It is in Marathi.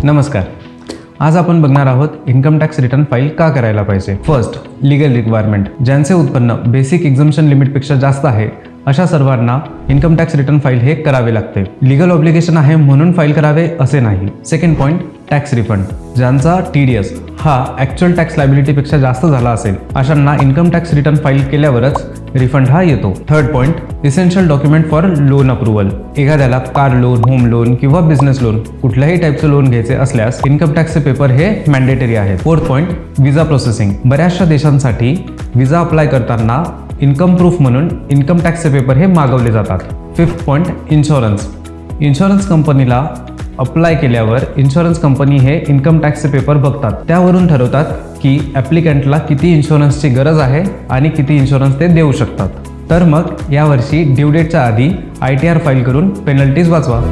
नमस्कार. आज आपण बघणार आहोत इन्कम टॅक्स रिटर्न फाईल का करायला पाहिजे. First, legal requirement. ज्यांचे उत्पन्न बेसिक एक्झम्पशन लिमिटपेक्षा जास्त आहे अशा सर्वांना इन्कम टॅक्स रिटर्न फाईल हे करावे लागते. लीगल ऑब्लिगेशन आहे म्हणून फाईल करावे असे नाही. Second point, tax refund. ज्यांचा TDS हा ॲक्च्युअल टॅक्स लायबिलिटीपेक्षा जास्त झाला असेल अशांना इन्कम टॅक्स रिटर्न फाईल केल्यावरच रिफंड हा येतो. Third point, essential document for loan approval. एखाद्याला कार लोन, होम लोन किंवा बिझनेस लोन कुठल्याही टाईपचं लोन घ्यायचे असल्यास इन्कम टॅक्सचे पेपर हे मॅन्डेटरी आहेत. Fourth point, visa processing. बऱ्याचशा देशांसाठी विजा अप्लाय करताना इन्कम प्रूफ म्हणून इन्कम टॅक्सचे पेपर हे मागवले जातात. Fifth point, insurance. इन्शुरन्स कंपनीला अप्लाय केल्यावर इन्शुरन्स कंपनी हे इन्कम टॅक्सचे पेपर बघतात. त्यावरून ठरवतात की ॲप्लिकंटला किती इन्शुरन्सची गरज आहे आणि किती इन्शुरन्स ते देऊ शकतात. तर मग यावर्षी ड्यू डेटच्या आधी ITR फाईल करून पेनल्टीज वाचवा.